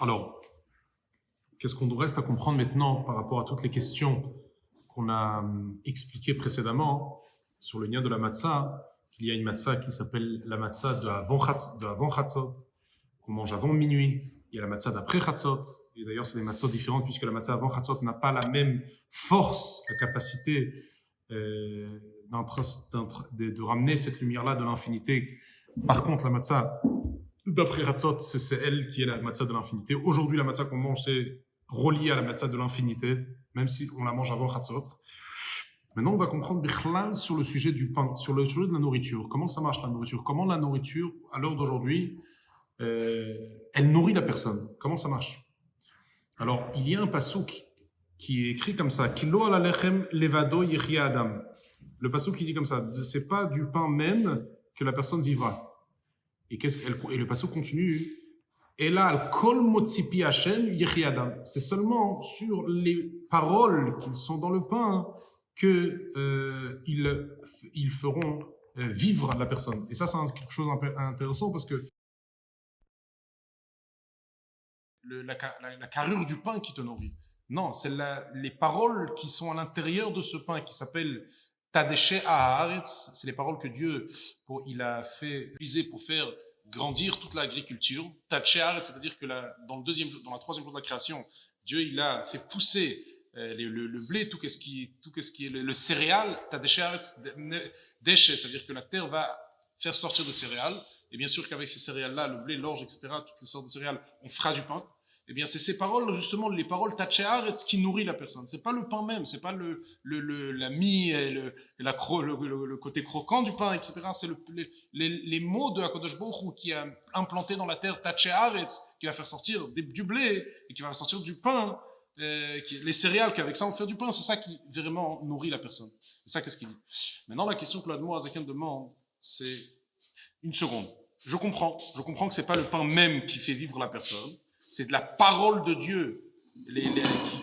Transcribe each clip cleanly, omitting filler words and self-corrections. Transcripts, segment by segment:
Alors, qu'est-ce qu'on nous reste à comprendre maintenant par rapport à toutes les questions qu'on a expliquées précédemment sur le lien de la matzah? Il y a une matzah qui s'appelle la matzah de avant Chatzot, qu'on mange avant minuit. Il y a la matzah d'après Chatzot. Et d'ailleurs, c'est des matzahs différentes puisque la matzah avant Chatzot n'a pas la même force, la capacité de ramener cette lumière-là de l'infinité. Par contre, la matzah d'après Chatzot, c'est elle qui est la matzah de l'infinité. Aujourd'hui, la matzah qu'on mange, c'est relié à la matzah de l'infinité, même si on la mange avant Chatzot. Maintenant, on va comprendre Bichlal sur le sujet du pain, sur le sujet de la nourriture. Comment ça marche la nourriture? Comment la nourriture, à l'heure d'aujourd'hui, elle nourrit la personne? Comment ça marche? Alors, il y a un passouk qui est écrit comme ça: Kilo ala lechem levado yechia adam. Le passouk qui dit comme ça: c'est pas du pain même que la personne vivra. Et le passouk continue: et là, al kol motzipi Hashem yechia adam. C'est seulement sur les paroles qui sont dans le pain que ils feront vivre la personne. Et ça, c'est quelque chose d'intéressant parce que la carrure du pain qui te nourrit. Non, c'est les paroles qui sont à l'intérieur de ce pain qui s'appellent Tadeshe Haaretz. C'est les paroles que Dieu il a fait utiliser pour faire grandir toute l'agriculture. Tadeshe Haaretz, c'est-à-dire que dans la troisième jour de la création, Dieu il a fait pousser le blé, tout ce qui est le céréal. Tadeshe Haaretz, Deshe, c'est-à-dire que la terre va faire sortir de céréales. Et bien sûr qu'avec ces céréales-là, le blé, l'orge, etc., toutes les sortes de céréales, on fera du pain. Eh bien, c'est ces paroles, justement, les paroles Taché Haaretz qui nourrit la personne. C'est pas le pain même, c'est pas la mie, le côté croquant du pain, etc. C'est les mots de HaKadosh Baruch Hu qui a implanté dans la terre Taché Haaretz, qui va faire sortir du blé et qui va faire sortir du pain, les céréales, qu'avec ça on fait du pain. C'est ça qui vraiment nourrit la personne. C'est ça qu'est-ce qu'il dit. Maintenant, la question que l'Admo Azaken demande, c'est une seconde. Je comprends que c'est pas le pain même qui fait vivre la personne. C'est de la parole de Dieu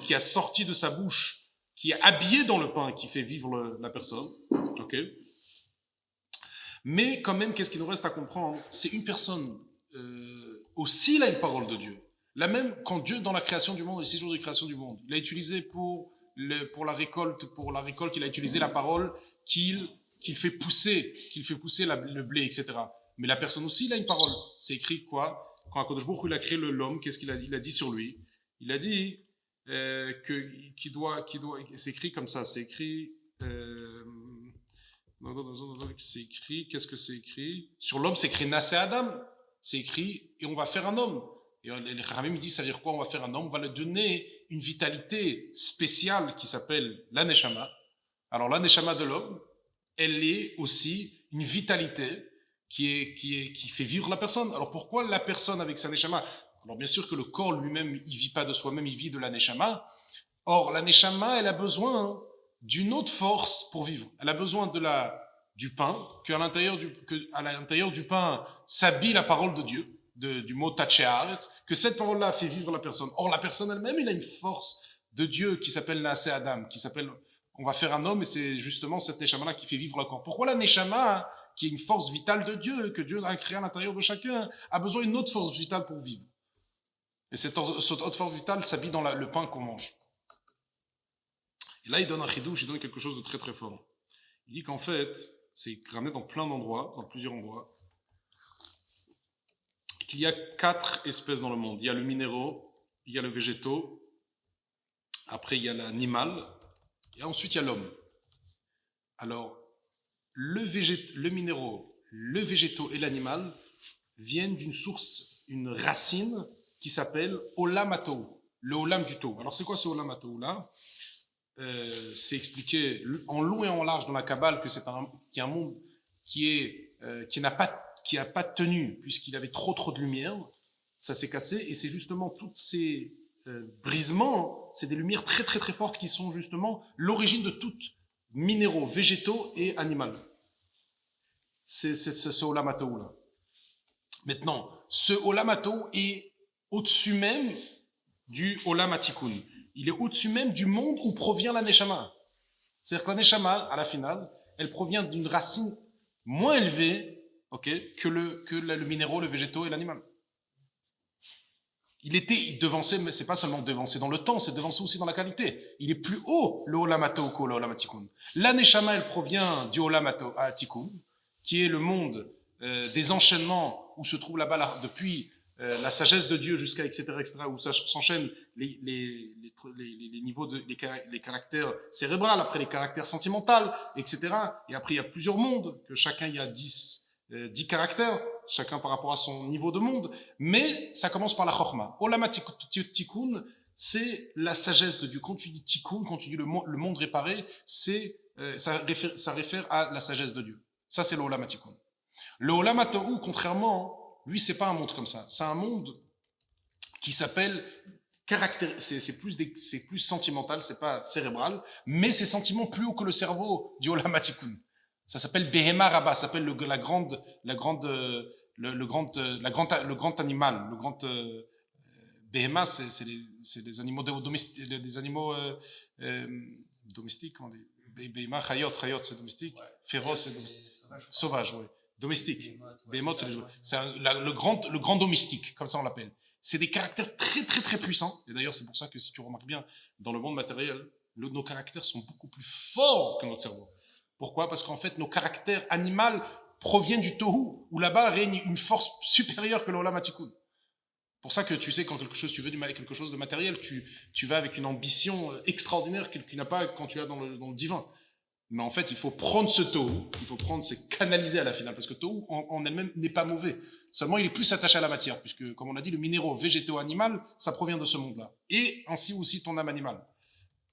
qui a sorti de sa bouche, qui est habillé dans le pain, qui fait vivre la personne. Ok. Mais quand même, qu'est-ce qu'il nous reste à comprendre? C'est une personne aussi, il a une parole de Dieu. La même, quand Dieu, dans la création du monde, les 6 jours de création du monde, il a utilisé pour la récolte, il a utilisé la parole qu'il fait pousser le blé, etc. Mais la personne aussi, il a une parole. C'est écrit quoi? Quand HaKadosh Baruch Hu, il a créé l'homme, qu'est-ce qu'il a dit? Il a dit sur lui. Il a dit c'est écrit comme ça, c'est écrit, qu'est-ce que c'est écrit? Sur l'homme, c'est écrit Nasé Adam. C'est écrit, et on va faire un homme. Et les Khamim me disent, ça veut dire quoi? On va faire un homme, on va lui donner une vitalité spéciale qui s'appelle la Neshama. Alors la Neshama de l'homme, elle est aussi une vitalité qui fait vivre la personne. Alors pourquoi la personne avec sa Neshama? Alors bien sûr que le corps lui-même, il vit pas de soi-même, il vit de la Neshama. Or, la Neshama, elle a besoin d'une autre force pour vivre. Elle a besoin du pain, qu'à l'intérieur du pain s'habille la parole de Dieu, du mot Tacheharet, que cette parole-là fait vivre la personne. Or, la personne elle-même, elle a une force de Dieu qui s'appelle Naasé Adam, qui s'appelle on va faire un homme, et c'est justement cette Neshama-là qui fait vivre le corps. Pourquoi la Neshama, qui est une force vitale de Dieu, que Dieu a créée à l'intérieur de chacun, a besoin d'une autre force vitale pour vivre? Et cette autre force vitale s'habille dans le pain qu'on mange. Et là, il donne un chidouche, il donne quelque chose de très très fort. Il dit qu'en fait, c'est ramené dans plein d'endroits, dans plusieurs endroits, qu'il y a 4 espèces dans le monde. Il y a le minéraux, il y a le végétaux, après il y a l'animal, et ensuite il y a l'homme. Alors, le minéraux, le végétaux et l'animal viennent d'une source, une racine qui s'appelle Olamato, le Olam du Tau. Alors c'est quoi ce Olamato là? C'est expliqué en long et en large dans la Kabbale que c'est un monde qui n'a pas de tenue puisqu'il avait trop de lumière. Ça s'est cassé et c'est justement tous ces brisements, c'est des lumières très très très fortes qui sont justement l'origine de tout minéraux, végétaux et animaux. C'est ce Olamato là. Maintenant, ce Olamato est au-dessus même du Olam Hatikun. Il est au-dessus même du monde où provient la Neshama. C'est-à-dire que la Neshama, à la finale, elle provient d'une racine moins élevée, okay, que le minéraux, le végétaux et l'animal. il était devancé, mais c'est pas seulement devancé dans le temps, c'est devancé aussi dans la qualité. Il est plus haut, le Olam Atau que le Olam Atikun. La Neshama, elle provient du Olam Atikun, qui est le monde des enchaînements où se trouve là-bas depuis la sagesse de Dieu jusqu'à etc., où ça s'enchaînent les niveaux, les caractères cérébrales, après les caractères sentimentaux, etc. Et après, il y a plusieurs mondes, que chacun, il y a 10 caractères, chacun par rapport à son niveau de monde, mais ça commence par la chorma. Olam Tikkun, c'est la sagesse de Dieu. Quand tu dis Tikkun, quand tu dis le monde réparé, ça réfère à la sagesse de Dieu. Ça, c'est l'Olam Tikkun. Le Olam Atau, contrairement, lui, c'est pas un monde comme ça. C'est un monde qui s'appelle c'est plus sentimental, c'est pas cérébral, mais c'est sentiment plus haut que le cerveau du Olam Tikkun. Ça s'appelle Behema Rabba, ça s'appelle le grand animal, le grand Behema, c'est des animaux domestiques, domestiques, on dit. Behema, Chayot, c'est domestique, ouais. Féroce, c'est domestique. Sauvage, oui. Domestique. Behemoth, c'est le grand domestique, comme ça on l'appelle. C'est des caractères très très très puissants. Et d'ailleurs, c'est pour ça que si tu remarques bien, dans le monde matériel, nos caractères sont beaucoup plus forts que notre cerveau. Pourquoi? Parce qu'en fait, nos caractères animaux proviennent du tohu, où là-bas règne une force supérieure que l'Olam Tikkun. Pour ça que tu sais, quand tu veux quelque chose de matériel, tu vas avec une ambition extraordinaire qu'il n'y a pas quand tu es dans le divin. Mais en fait, il faut prendre ce tohu, c'est canaliser à la finale, parce que tohu en elle-même n'est pas mauvais. Seulement, il est plus attaché à la matière, puisque, comme on a dit, le minéraux, végétaux, animal, ça provient de ce monde-là. Et ainsi aussi ton âme animale.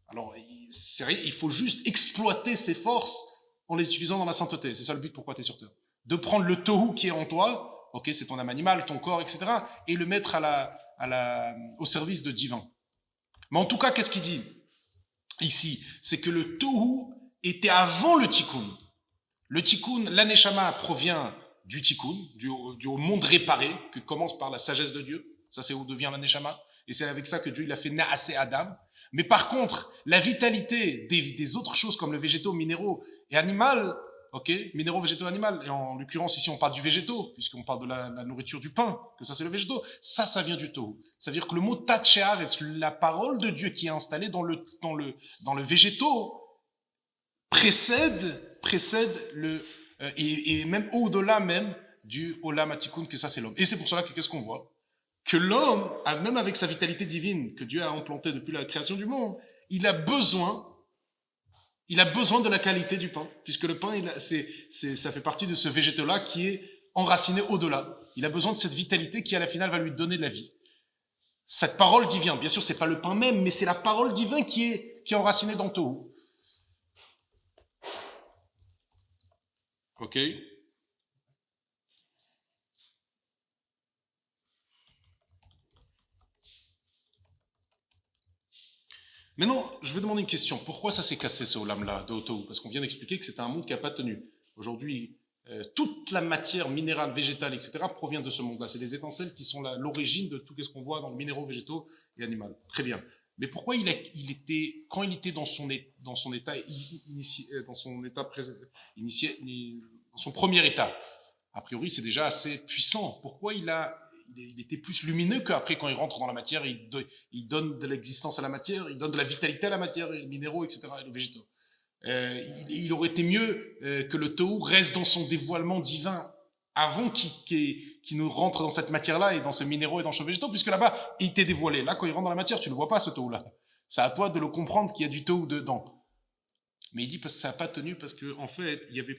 Alors, il faut juste exploiter ces forces en les utilisant dans la sainteté. C'est ça le but pourquoi tu es sur Terre. De prendre le tohu qui est en toi, ok, c'est ton âme animale, ton corps, etc., et le mettre au service de divin. Mais en tout cas, qu'est-ce qu'il dit ici? C'est que le tohu était avant le tikkun. Le tikkun, l'aneshama provient du tikkun, du monde réparé, que commence par la sagesse de Dieu. Ça, c'est où devient l'aneshama. Et c'est avec ça que Dieu il a fait naasé Adam. Mais par contre, la vitalité des autres choses comme le végétaux, minéraux et animal, ok, minéraux, végétaux, animal, et en l'occurrence ici on parle du végétaux, puisqu'on parle de la nourriture du pain, que ça c'est le végétaux, ça vient du tohu. Ça veut dire que le mot tatchear est la parole de Dieu qui est installée dans le végétaux, précède et même au-delà même du Olam Tikkun, que ça c'est l'homme. Et c'est pour cela que qu'est-ce qu'on voit? Que l'homme, même avec sa vitalité divine que Dieu a implantée depuis la création du monde, il a besoin de la qualité du pain, puisque le pain, ça fait partie de ce végétal-là qui est enraciné au-delà. Il a besoin de cette vitalité qui, à la finale, va lui donner de la vie. Cette parole divine, bien sûr, c'est pas le pain même, mais c'est la parole divine qui est enracinée dans Tohu. Ok? Maintenant, je vais demander une question. Pourquoi ça s'est cassé, ce Olam-là, de Otohu? Parce qu'on vient d'expliquer que c'est un monde qui n'a pas tenu. Aujourd'hui, toute la matière minérale, végétale, etc., provient de ce monde-là. C'est des étincelles qui sont l'origine de tout ce qu'on voit dans le minéraux, végétaux et animal. Très bien. Mais pourquoi quand il était dans son état dans son premier état, a priori, c'est déjà assez puissant. Pourquoi il était plus lumineux qu'après quand il rentre dans la matière, il donne de l'existence à la matière, il donne de la vitalité à la matière, les minéraux, etc., et les végétaux. Il aurait été mieux que le Tohu reste dans son dévoilement divin avant qu'il nous rentre dans cette matière-là et dans ces minéraux et dans ces végétaux, puisque là-bas, il t'est dévoilé. Là, quand il rentre dans la matière, tu ne le vois pas, ce Tohu-là. C'est à toi de le comprendre qu'il y a du Tohu dedans. Mais il dit parce que ça n'a pas tenu, parce qu'en fait, il y avait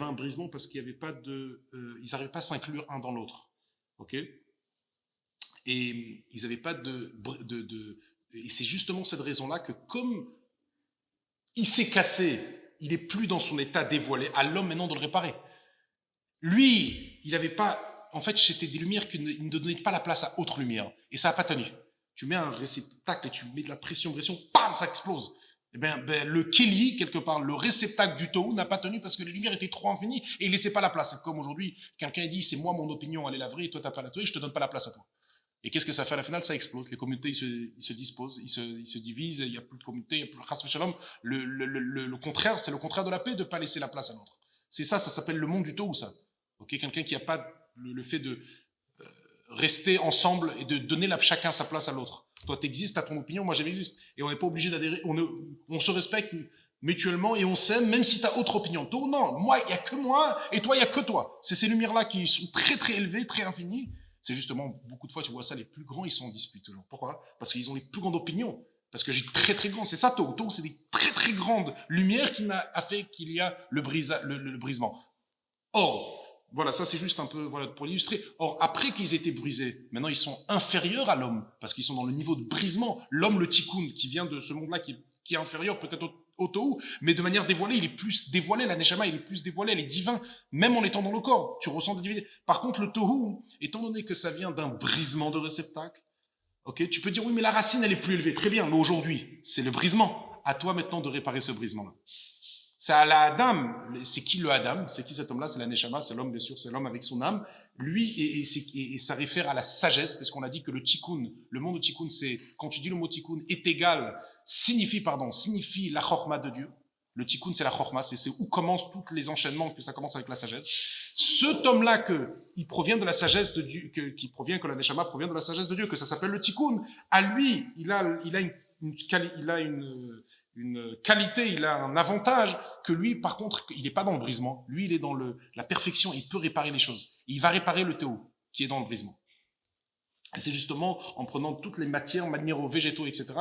un brisement parce qu'il n'y avait pas ils n'arrivaient pas à s'inclure un dans l'autre. Ok? Et ils n'avaient pas et c'est justement cette raison-là que comme il s'est cassé, il n'est plus dans son état dévoilé, à l'homme maintenant de le réparer. Lui, il n'avait pas, en fait, c'était des lumières qui ne donnaient pas la place à autre lumière. Et ça n'a pas tenu. Tu mets un réceptacle et tu mets de la pression, bam, ça explose. Eh bien, le Keli, quelque part, le réceptacle du Tohu n'a pas tenu parce que les lumières étaient trop infinies et il ne laissait pas la place. C'est comme aujourd'hui, quelqu'un dit, c'est moi mon opinion, elle est la vraie, et toi tu n'as pas la vraie, je ne te donne pas la place à toi. Et qu'est-ce que ça fait à la finale? Ça explose. Les communautés, ils se disposent, ils se divisent, il n'y a plus de communauté, il n'y a plus de chas v'shalom. Le contraire, c'est le contraire de la paix, de ne pas laisser la place à l'autre. C'est ça s'appelle le monde du Tohu, ça. Ok, quelqu'un qui n'a pas le fait de rester ensemble et de donner chacun sa place à l'autre. Toi, tu existes, tu as ton opinion, moi j'existe. Et on n'est pas obligé d'adhérer, on se respecte mutuellement et on s'aime, même si tu as autre opinion. Toi, non, moi, il n'y a que moi, et toi, il n'y a que toi. C'est ces lumières-là qui sont très, très élevées, très infinies. C'est justement, beaucoup de fois, tu vois ça, les plus grands, ils sont en dispute toujours. Pourquoi? Parce qu'ils ont les plus grandes opinions. Parce que j'ai très, très grand. C'est ça, Tohu. Tohu, c'est des très, très grandes lumières qui a fait qu'il y a le brisement. Or, voilà, ça c'est juste un peu voilà, pour l'illustrer. Or, après qu'ils aient été brisés, maintenant ils sont inférieurs à l'homme, parce qu'ils sont dans le niveau de brisement. L'homme, le tikkun, qui vient de ce monde-là, qui est inférieur peut-être au Tohu, mais de manière dévoilée, il est plus dévoilé, la Neshama, il est plus dévoilé, elle est divin, même en étant dans le corps, tu ressens des divinités. Par contre, le Tohu, étant donné que ça vient d'un brisement de réceptacle, ok, tu peux dire, oui, mais la racine, elle est plus élevée, très bien, mais aujourd'hui, c'est le brisement. À toi maintenant de réparer ce brisement-là. C'est à la Adam. C'est qui le Adam? C'est qui cet homme-là? C'est la Neshama, c'est l'homme, bien sûr, c'est l'homme avec son âme. Lui, et ça réfère à la sagesse, parce qu'on a dit que le tikkun, le monde de tikkun, c'est, quand tu dis le mot tikkun, est égal, signifie la chorma de Dieu. Le tikkun, c'est la chorma, c'est où commencent tous les enchaînements, que ça commence avec la sagesse. Cet homme-là, il provient de la sagesse de Dieu, que la Neshama provient de la sagesse de Dieu, que ça s'appelle le tikkun. À lui, il a une qualité, il a un avantage que lui, par contre, il n'est pas dans le brisement. Lui, il est dans la perfection, il peut réparer les choses. Il va réparer le Tohu, qui est dans le brisement. Et c'est justement en prenant toutes les matières, minéraux, végétaux, etc.,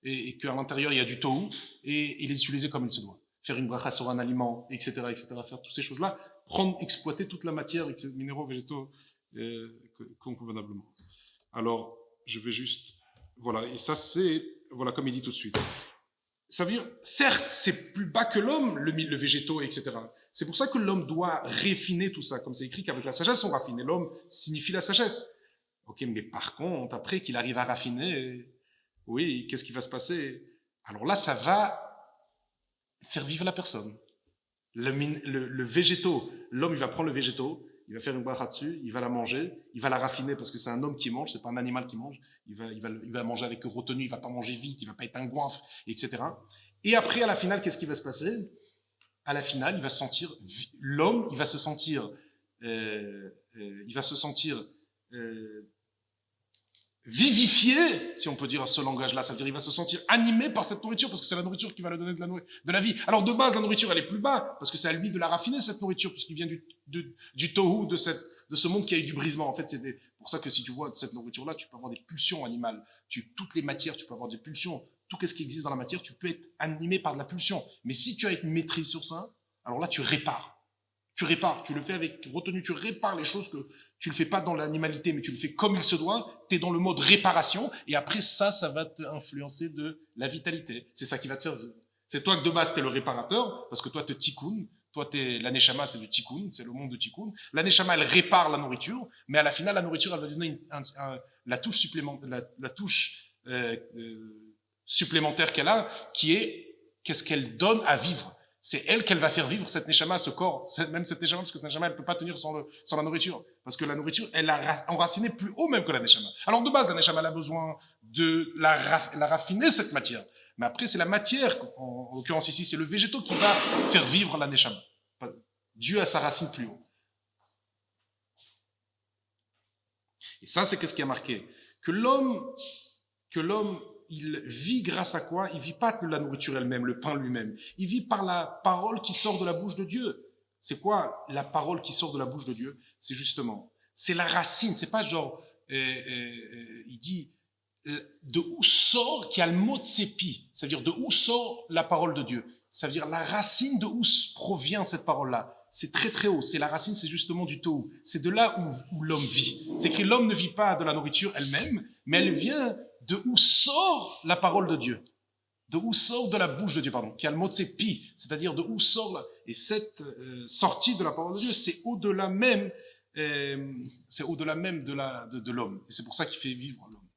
et qu'à l'intérieur, il y a du Tohu, et les utiliser comme il se doit. Faire une bracha sur un aliment, etc., faire toutes ces choses-là, exploiter toute la matière, minéraux, végétaux, convenablement. Alors, je vais juste... Voilà, et ça, c'est... Voilà, comme il dit tout de suite. Ça veut dire, certes, c'est plus bas que l'homme, le végétaux, etc. C'est pour ça que l'homme doit raffiner tout ça. Comme c'est écrit qu'avec la sagesse, on raffine. Et l'homme signifie la sagesse. Ok, mais par contre, après qu'il arrive à raffiner, oui, qu'est-ce qui va se passer? Alors là, ça va faire vivre la personne. Le végétaux, l'homme, il va prendre le végétaux, il va faire une bracha dessus, il va la manger, il va la raffiner parce que c'est un homme qui mange, c'est pas un animal qui mange. Il va manger avec retenue, il va pas manger vite, il va pas être un goinfre, etc. Et après, à la finale, qu'est-ce qui va se passer? À la finale, il va sentir, l'homme, il va se sentir vivifié, si on peut dire ce langage-là, ça veut dire il va se sentir animé par cette nourriture, parce que c'est la nourriture qui va lui donner de la vie. Alors de base, la nourriture, elle est plus bas, parce que c'est à lui de la raffiner, cette nourriture, puisqu'il vient du tohu, de ce monde qui a eu du brisement. En fait, c'est pour ça que si tu vois cette nourriture-là, tu peux avoir des pulsions animales. Toutes les matières, tu peux avoir des pulsions. Tout ce qui existe dans la matière, tu peux être animé par de la pulsion. Mais si tu as une maîtrise sur ça, alors là, tu répares. Tu répares, tu le fais avec retenue, tu répares les choses que tu le fais pas dans l'animalité, mais tu le fais comme il se doit, tu es dans le mode réparation, et après ça va te influencer de la vitalité. C'est ça qui va te faire vivre. C'est toi que de base, tu es le réparateur, parce que toi, tu es tikkun, toi, la neshama, c'est du tikkun, c'est le monde de tikkun. La neshama, elle répare la nourriture, mais à la finale, la nourriture, elle va donner la touche supplémentaire qu'elle a, qui est qu'est-ce qu'elle donne à vivre. C'est elle qu'elle va faire vivre, cette neshama, ce corps, même cette neshama, parce que cette neshama, elle ne peut pas tenir sans la nourriture. Parce que la nourriture, elle a enraciné plus haut même que la neshama. Alors de base, la neshama, elle a besoin de la raffiner, cette matière. Mais après, c'est la matière, en l'occurrence ici, c'est le végétaux qui va faire vivre la neshama. Dieu a sa racine plus haut. Et ça, c'est qu'est-ce qui a marqué? Que l'homme, il vit grâce à quoi? Il vit pas de la nourriture elle-même, le pain lui-même. Il vit par la parole qui sort de la bouche de Dieu. C'est quoi la parole qui sort de la bouche de Dieu? C'est justement, c'est la racine. C'est pas genre, il dit, de où sort qui a le mot de sépi. Ça veut dire de où sort la parole de Dieu. Ça veut dire la racine de où provient cette parole-là. C'est très très haut. C'est la racine, c'est justement du tohu. C'est de là où l'homme vit. C'est que l'homme ne vit pas de la nourriture elle-même, mais elle vient de où sort la parole de Dieu, de où sort de la bouche de Dieu, pardon, qui a le mot de ses pi, c'est-à-dire de où sort et cette sortie de la parole de Dieu, c'est au-delà même, de l'homme, et c'est pour ça qu'il fait vivre l'homme.